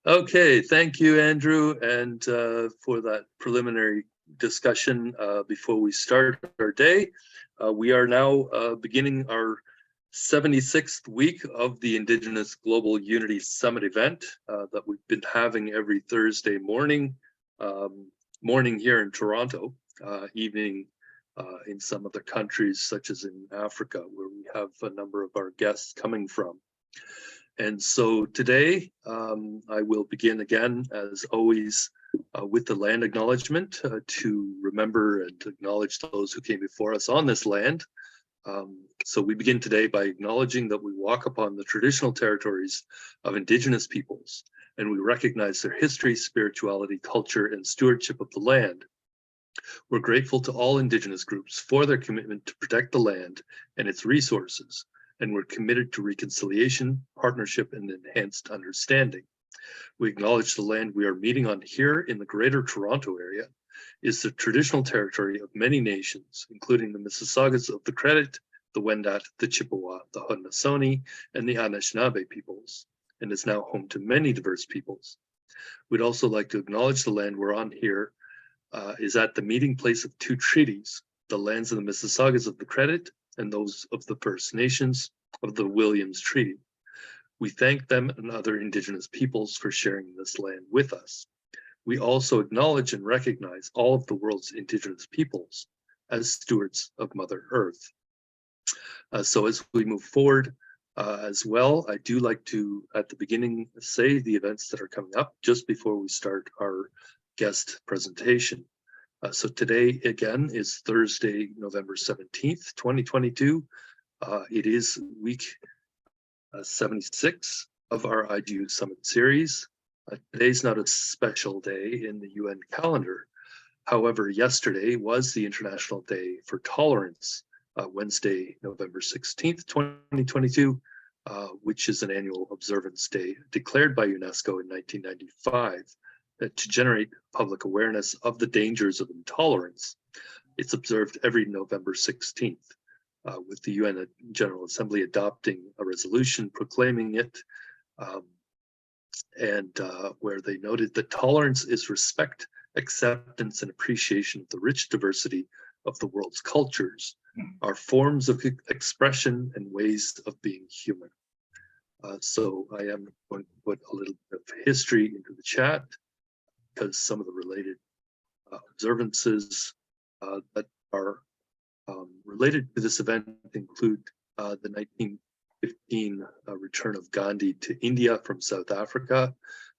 Okay, thank you, Andrew, and for that preliminary discussion before we start our day. We are now beginning our 76th week of the Indigenous Global Unity Summit event that we've been having every Thursday morning, morning here in Toronto, evening in some other countries, such as in Africa, where we have a number of our guests coming from. And so today I will begin again, as always, with the land acknowledgement to remember and to acknowledge those who came before us on this land. So we begin today by acknowledging that we walk upon the traditional territories of Indigenous peoples, and we recognize their history, spirituality, culture, and stewardship of the land. We're grateful to all Indigenous groups for their commitment to protect the land and its resources, and we're committed to reconciliation, partnership, and enhanced understanding. We acknowledge the land we are meeting on here in the Greater Toronto Area is the traditional territory of many nations, including the Mississaugas of the Credit, the Wendat, the Chippewa, the Haudenosaunee, and the Anishinaabe peoples, and is now home to many diverse peoples. We'd also like to acknowledge the land we're on here is at the meeting place of two treaties, the lands of the Mississaugas of the Credit and those of the First Nations of the Williams Treaty. We thank them and other Indigenous peoples for sharing this land with us. We also acknowledge and recognize all of the world's Indigenous peoples as stewards of Mother Earth. So as we move forward as well, I do like to, at the beginning, say the events that are coming up just before we start our guest presentation. So today, again, is Thursday, November 17th, 2022. It is week 76 of our IGU Summit series. Today's not a special day in the UN calendar. However, yesterday was the International Day for Tolerance, Wednesday, November 16th, 2022, which is an annual observance day declared by UNESCO in 1995. To generate public awareness of the dangers of intolerance. It's observed every November 16th, with the UN General Assembly adopting a resolution proclaiming it, where they noted that tolerance is respect, acceptance, and appreciation of the rich diversity of the world's cultures, are forms of expression and ways of being human. So I am going to put a little bit of history into the chat, because some of the related observances that are related to this event include the 1915 return of Gandhi to India from South Africa,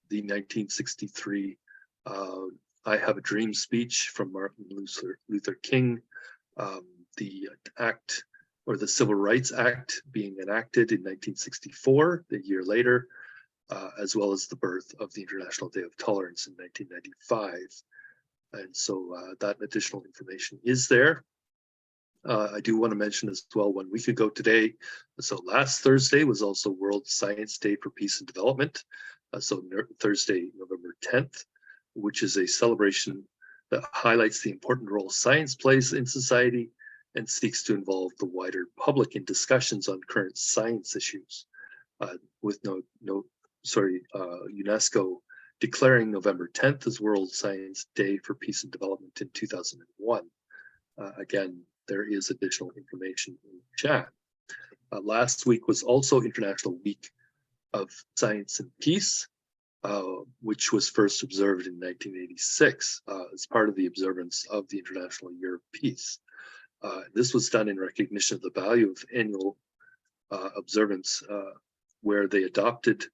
the 1963 I Have a Dream speech from Martin Luther King, the act or the Civil Rights Act being enacted in 1964, the year later, as well as the birth of the International Day of Tolerance in 1995. And so that additional information is there. I do want to mention as well, 1 week ago today, so last Thursday was also World Science Day for Peace and Development. So Thursday, November 10th, which is a celebration that highlights the important role science plays in society and seeks to involve the wider public in discussions on current science issues. With UNESCO declaring November 10th as World Science Day for Peace and Development in 2001. Again, there is additional information in the chat. Last week was also International Week of Science and Peace, which was first observed in 1986 as part of the observance of the International Year of Peace. This was done in recognition of the value of annual observance, where they adopted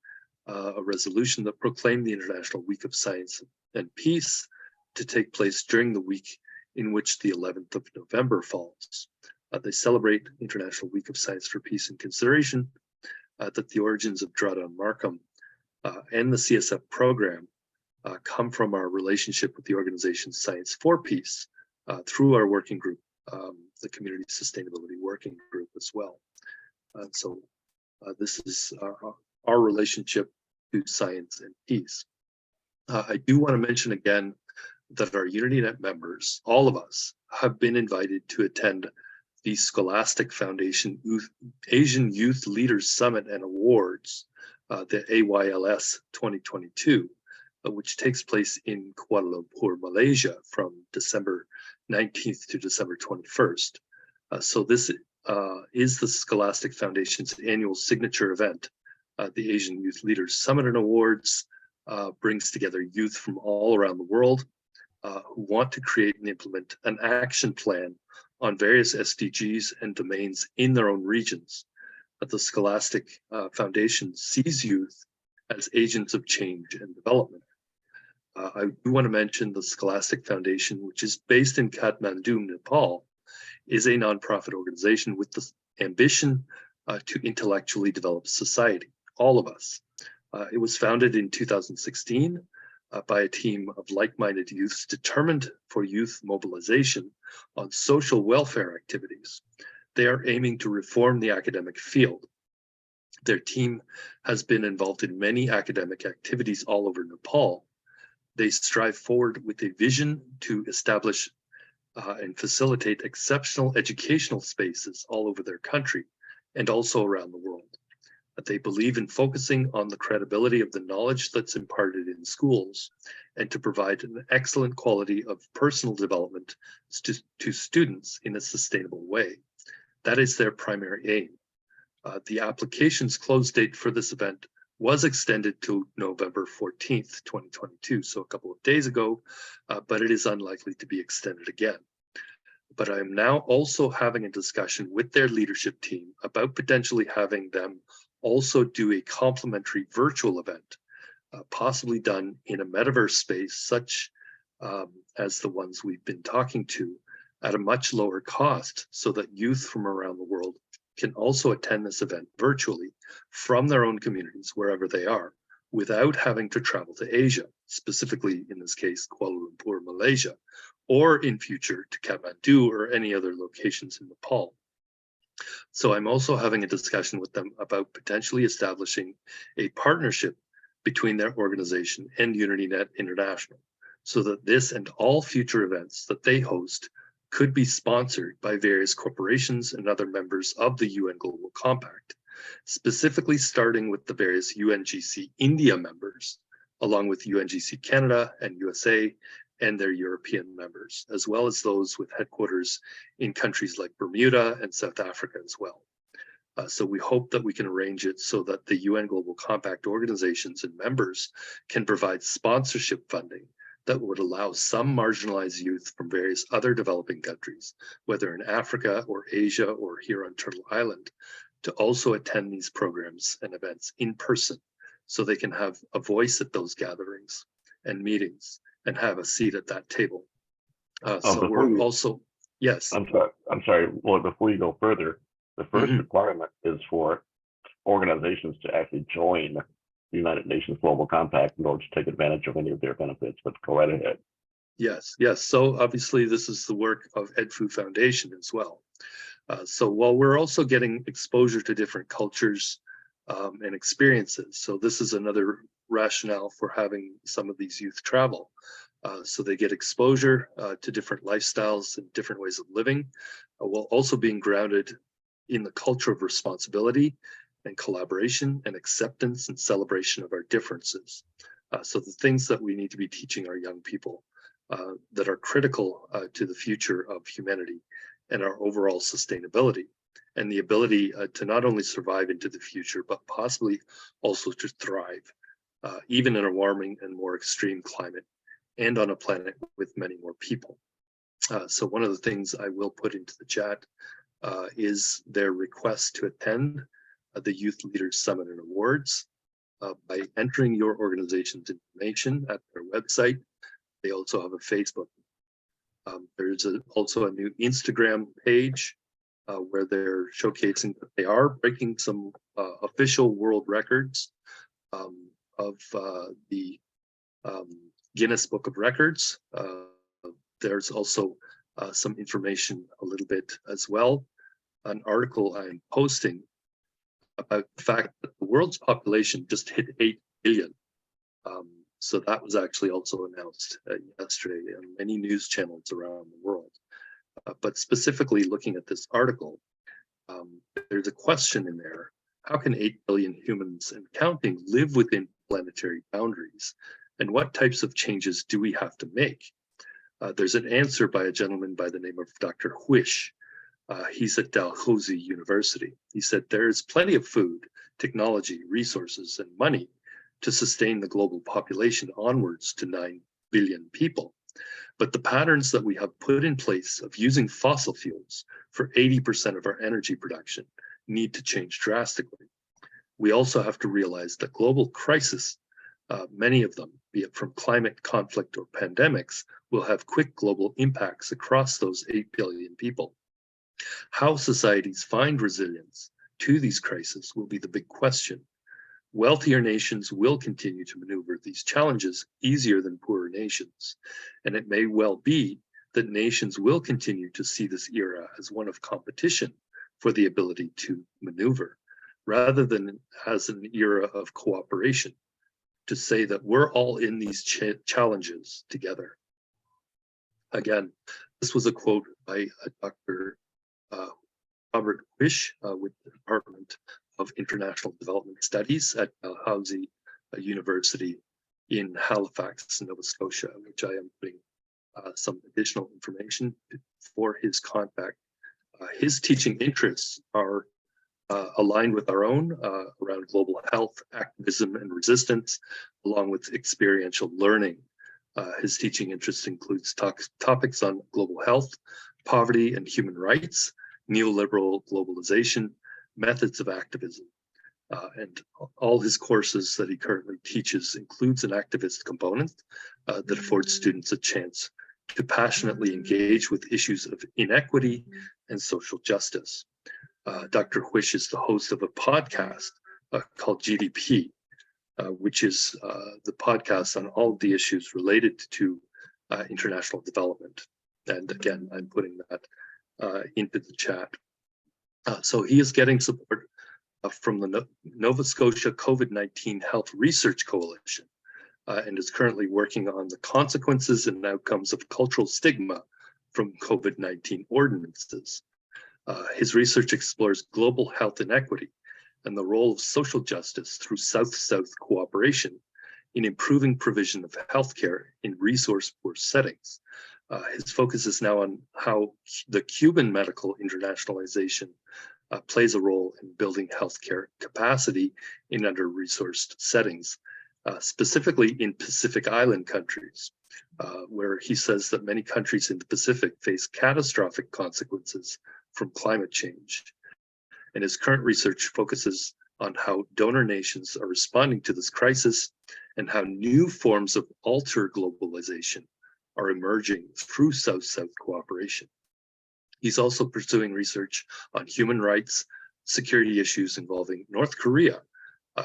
a resolution that proclaimed the International Week of Science and Peace to take place during the week in which the 11th of November falls. They celebrate International Week of Science for Peace in consideration that the origins of Drawdown Markham and the CSF program come from our relationship with the organization Science for Peace through our working group, the Community Sustainability Working Group as well. So this is our relationship to science and peace. I do want to mention again that our UnityNet members, all of us, have been invited to attend the Scholastic Foundation Asian Youth Leaders Summit and Awards, the AYLS 2022, which takes place in Kuala Lumpur, Malaysia from December 19th to December 21st. So this is the Scholastic Foundation's annual signature event. The Asian Youth Leaders Summit and Awards brings together youth from all around the world who want to create and implement an action plan on various SDGs and domains in their own regions. The Scholastic Foundation sees youth as agents of change and development. I do want to mention the Scholastic Foundation, which is based in Kathmandu, Nepal, is a nonprofit organization with the ambition to intellectually develop society, all of us. It was founded in 2016 by a team of like-minded youths determined for youth mobilization on social welfare activities. They are aiming to reform the academic field. Their team has been involved in many academic activities all over Nepal. They strive forward with a vision to establish and facilitate exceptional educational spaces all over their country and also around the world. They believe in focusing on the credibility of the knowledge that's imparted in schools and to provide an excellent quality of personal development to students in a sustainable way. That is their primary aim. The application's close date for this event was extended to November 14th, 2022, so a couple of days ago, but it is unlikely to be extended again. But I am now also having a discussion with their leadership team about potentially having them also do a complimentary virtual event, possibly done in a metaverse space, such as the ones we've been talking to, at a much lower cost, so that youth from around the world can also attend this event virtually from their own communities, wherever they are, without having to travel to Asia, specifically in this case, Kuala Lumpur, Malaysia, or in future to Kathmandu or any other locations in Nepal. So I'm also having a discussion with them about potentially establishing a partnership between their organization and UnityNet International, so that this and all future events that they host could be sponsored by various corporations and other members of the UN Global Compact, specifically starting with the various UNGC India members, along with UNGC Canada and USA and their European members, as well as those with headquarters in countries like Bermuda and South Africa as well. So we hope that we can arrange it so that the UN Global Compact organizations and members can provide sponsorship funding that would allow some marginalized youth from various other developing countries, whether in Africa or Asia or here on Turtle Island, to also attend these programs and events in person, so they can have a voice at those gatherings and meetings and have a seat at that table. So we're also, yes. I'm sorry. Well, before you go further, the first requirement is for organizations to actually join the United Nations Global Compact in order to take advantage of any of their benefits, but go right ahead. Yes, yes. So obviously this is the work of EDFU Foundation as well. So while we're also getting exposure to different cultures and experiences, so this is another rationale for having some of these youth travel. So they get exposure to different lifestyles and different ways of living, while also being grounded in the culture of responsibility and collaboration and acceptance and celebration of our differences. So the things that we need to be teaching our young people that are critical to the future of humanity and our overall sustainability, and the ability to not only survive into the future, but possibly also to thrive, even in a warming and more extreme climate and on a planet with many more people. So one of the things I will put into the chat is their request to attend the Youth Leaders Summit and Awards by entering your organization's information at their website. They also have a Facebook. There's also a new Instagram page where they're showcasing that they are breaking some official world records of the Guinness Book of Records. There's also some information a little bit as well, an article I'm posting about the fact that the world's population just hit 8 billion. So that was actually also announced yesterday on many news channels around the world. But specifically looking at this article, there's a question in there How can 8 billion humans and counting live within planetary boundaries? And what types of changes do we have to make? There's an answer by a gentleman by the name of Dr. Huish. He's at Dalhousie University. He said, there is plenty of food, technology, resources, and money to sustain the global population onwards to 9 billion people. But the patterns that we have put in place of using fossil fuels for 80% of our energy production need to change drastically. We also have to realize that global crises, many of them, be it from climate conflict or pandemics, will have quick global impacts across those 8 billion people. How societies find resilience to these crises will be the big question. Wealthier nations will continue to maneuver these challenges easier than poorer nations, and it may well be that nations will continue to see this era as one of competition for the ability to maneuver, rather than as an era of cooperation, to say that we're all in these challenges together. Again, this was a quote by Dr. Robert Wish with the Department of International Development Studies at Dalhousie University in Halifax, Nova Scotia, which I am putting some additional information for his contact. His teaching interests are aligned with our own around global health, activism, and resistance, along with experiential learning. His teaching interests includes topics on global health, poverty and human rights, neoliberal globalization, methods of activism. And all his courses that he currently teaches includes an activist component that affords students a chance to passionately engage with issues of inequity and social justice. Dr. Huish is the host of a podcast called GDP, which is the podcast on all of the issues related to international development. And again, I'm putting that into the chat. So he is getting support from the Nova Scotia COVID-19 Health Research Coalition and is currently working on the consequences and outcomes of cultural stigma from COVID-19 ordinances. His research explores global health inequity and the role of social justice through South-South cooperation in improving provision of healthcare in resource-poor settings. His focus is now on how the Cuban medical internationalization plays a role in building healthcare capacity in under-resourced settings, specifically in Pacific Island countries, where he says that many countries in the Pacific face catastrophic consequences from climate change. And his current research focuses on how donor nations are responding to this crisis and how new forms of alter globalization are emerging through South-South cooperation. He's also pursuing research on human rights, security issues involving North Korea.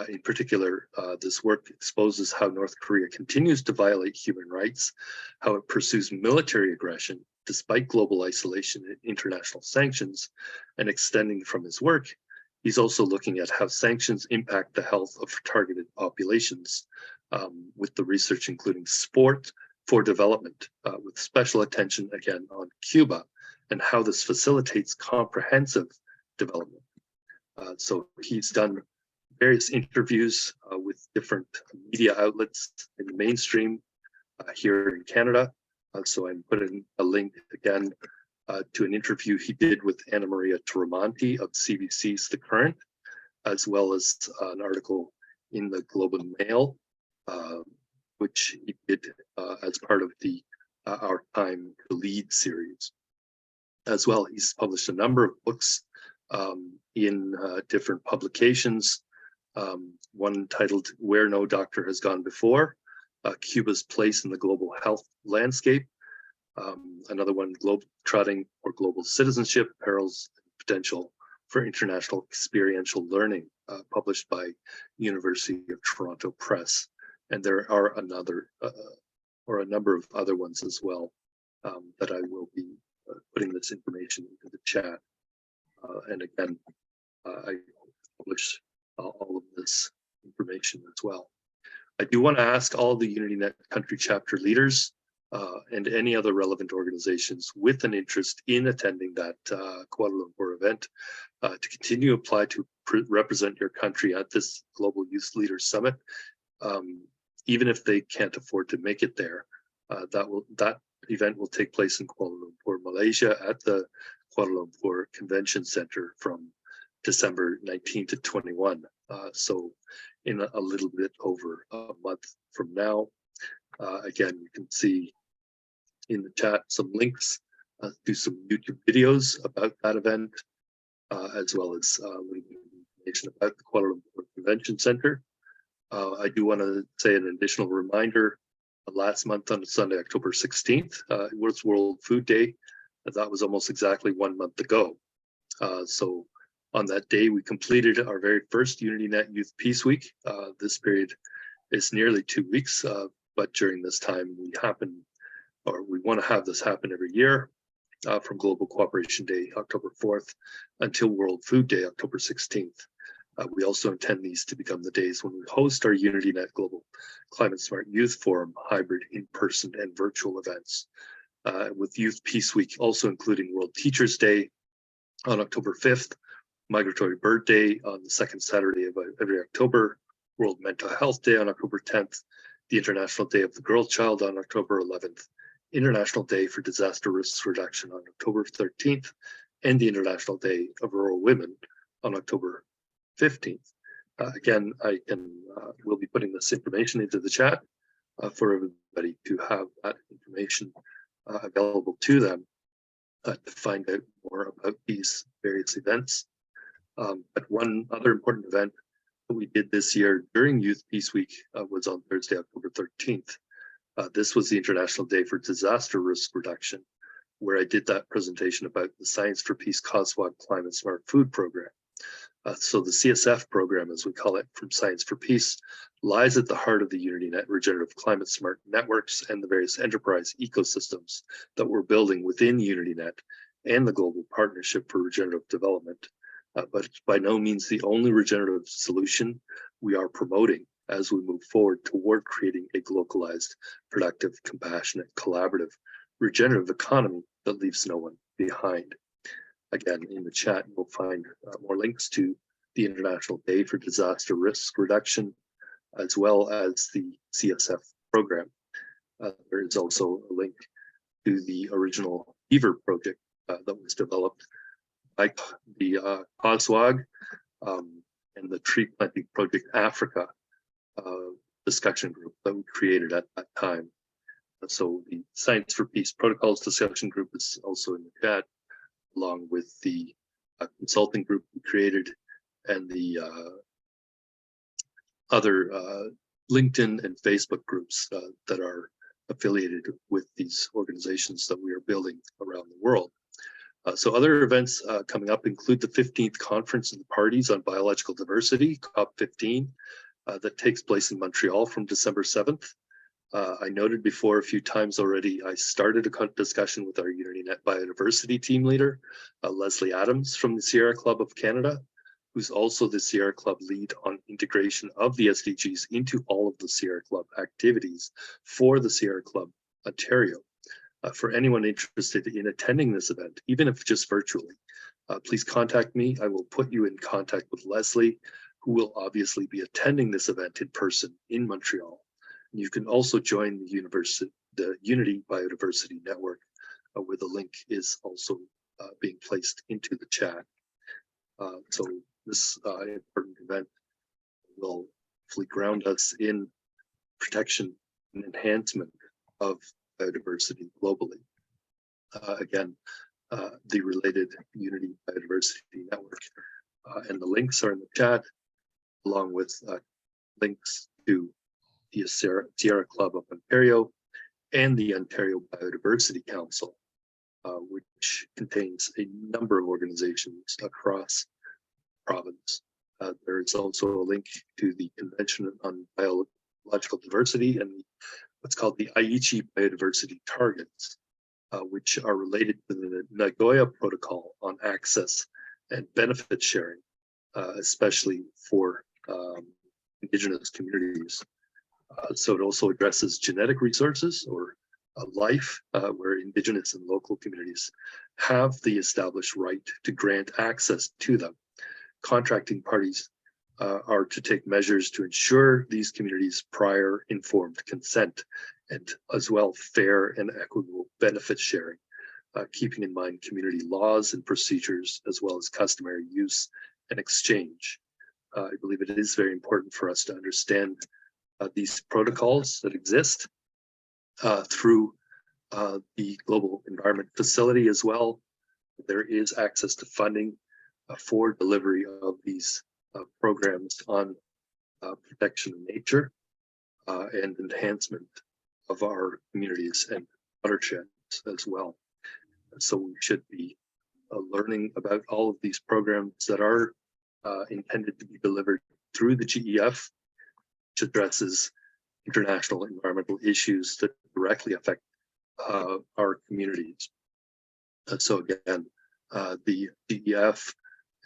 In particular, this work exposes how North Korea continues to violate human rights, how it pursues military aggression despite global isolation and international sanctions. And extending from his work, he's also looking at how sanctions impact the health of targeted populations, with the research including sport for development, with special attention again on Cuba and how this facilitates comprehensive development. So he's done various interviews with different media outlets in the mainstream here in Canada. So I'm putting a link again to an interview he did with Anna Maria Tremonti of CBC's The Current, as well as an article in the Globe and Mail, which he did as part of the Our Time to Lead series. As well, he's published a number of books in different publications. One titled Where No Doctor Has Gone Before, Cuba's Place in the Global Health Landscape. Another one, Globe-Trotting or Global Citizenship, Perils and Potential for International Experiential Learning, published by University of Toronto Press. And there are a number of other ones as well that I will be putting this information into the chat. And again, I publish all of this information as well. I do want to ask all the UnityNet country chapter leaders and any other relevant organizations with an interest in attending that Kuala Lumpur event to continue to apply to represent your country at this Global Youth Leaders Summit, even if they can't afford to make it there. That event will take place in Kuala Lumpur, Malaysia, at the Kuala Lumpur Convention Center from December 19 to 21. So in a little bit over a month from now. Again, you can see in the chat some links to some YouTube videos about that event, as well as information about the Kuala Lumpur Convention Center. I do want to say an additional reminder. Last month on Sunday, October 16th, it was World Food Day. That was almost exactly 1 month ago. So on that day, we completed our very first UnityNet Youth Peace Week. This period is nearly 2 weeks, but during this time, we want to have this happen every year, from Global Cooperation Day, October 4th, until World Food Day, October 16th. We also intend these to become the days when we host our UnityNet Global Climate Smart Youth Forum, hybrid in-person and virtual events, with Youth Peace Week also including World Teachers Day on October 5th, Migratory Bird Day on the second Saturday of every October, World Mental Health Day on October 10th, the International Day of the Girl Child on October 11th, International Day for Disaster Risk Reduction on October 13th, and the International Day of Rural Women on October 15th. Again, we'll be putting this information into the chat for everybody to have that information available to them to find out more about these various events. But one other important event that we did this year during Youth Peace Week was on Thursday, October 13th. This was the International Day for Disaster Risk Reduction, where I did that presentation about the Science for Peace COSWAG Climate Smart Food Program. So the CSF program, as we call it, from Science for Peace, lies at the heart of the UnityNet Regenerative Climate Smart Networks and the various enterprise ecosystems that we're building within UnityNet and the Global Partnership for Regenerative Development. But it's by no means the only regenerative solution we are promoting as we move forward toward creating a globalized, productive, compassionate, collaborative, regenerative economy that leaves no one behind. Again, in the chat, you'll find more links to the International Day for Disaster Risk Reduction, as well as the CSF program. There is also a link to the original Beaver project that was developed by the COSWAG and the Tree Planting Project Africa discussion group that we created at that time. So the Science for Peace Protocols discussion group is also in the chat, along with the consulting group we created and the other LinkedIn and Facebook groups that are affiliated with these organizations that we are building around the world. So other events coming up include the 15th Conference of the Parties on Biological Diversity, COP15, that takes place in Montreal from December 7th. I noted before a few times already, I started a discussion with our UnityNet Biodiversity team leader, Leslie Adams from the Sierra Club of Canada, who's also the Sierra Club lead on integration of the SDGs into all of the Sierra Club activities for the Sierra Club Ontario. For anyone interested in attending this event, even if just virtually, please contact me. I will put you in contact with Leslie, who will obviously be attending this event in person in Montreal. You can also join the Unity Biodiversity Network, where the link is also being placed into the chat. So this important event will hopefully ground us in protection and enhancement of biodiversity globally. Again, the related Unity Biodiversity Network and the links are in the chat, along with links to the Sierra Club of Ontario and the Ontario Biodiversity Council, which contains a number of organizations across the province. There is also a link to the Convention on Biological Diversity and what's called the Aichi Biodiversity Targets, which are related to the Nagoya Protocol on access and benefit sharing, especially for Indigenous communities. So it also addresses genetic resources or life, where Indigenous and local communities have the established right to grant access to them. Contracting parties are to take measures to ensure these communities' prior informed consent, and as well fair and equitable benefit sharing, keeping in mind community laws and procedures, as well as customary use and exchange. I believe it is very important for us to understand these protocols that exist through the Global Environment Facility as well. There is access to funding for delivery of these programs on protection of nature and enhancement of our communities and watersheds as well. So we should be learning about all of these programs that are intended to be delivered through the GEF, which addresses international environmental issues that directly affect our communities. So again, the GEF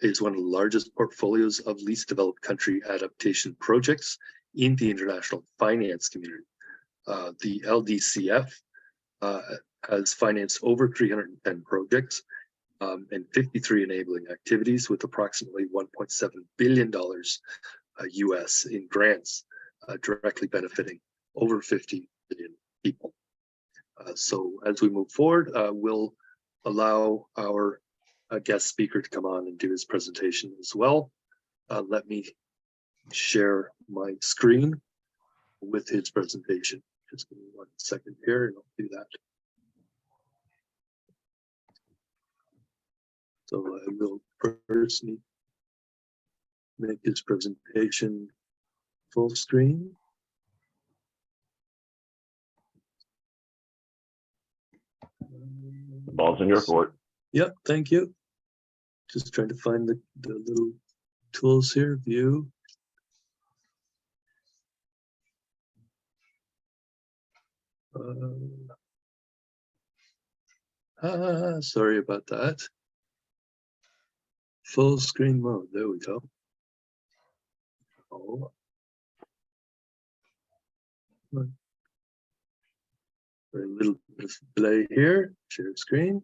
is one of the largest portfolios of least developed country adaptation projects in the international finance community. The LDCF has financed over 310 projects and 53 enabling activities with approximately $1.7 billion US in grants, directly benefiting over 50 million people. So as we move forward, we'll allow our guest speaker to come on and do his presentation as well. Let me share my screen with his presentation. Just give me 1 second here and I'll do that. So I will first need to make his presentation full screen. The ball's in your court. Yep, thank you. Just trying to find the little tools here, view. Sorry about that. Full screen mode, there we go. Oh. Very little bit of delay here, share screen.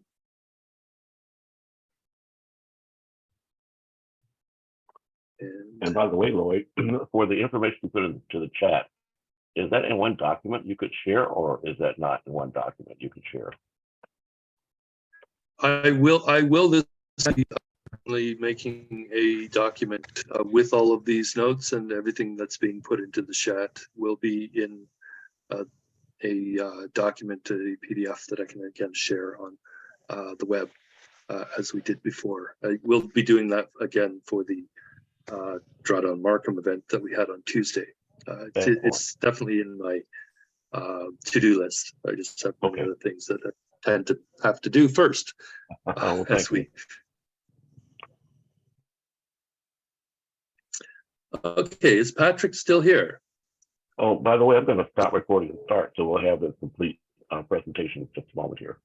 And by the way, Lloyd, for the information you put into the chat, is that in one document you could share, or is that not in one document you could share? I will this be making a document with all of these notes, and everything that's being put into the chat will be in a document, a PDF that I can again share on the web as we did before. I will be doing that again for the Drawdown Markham event that we had on Tuesday. It's definitely in my to-do list. I just have many other things that I tend to have to do first as we. Okay, is Patrick still here? Oh, by the way, I'm going to stop recording and start, so we'll have the complete presentation in just a moment here.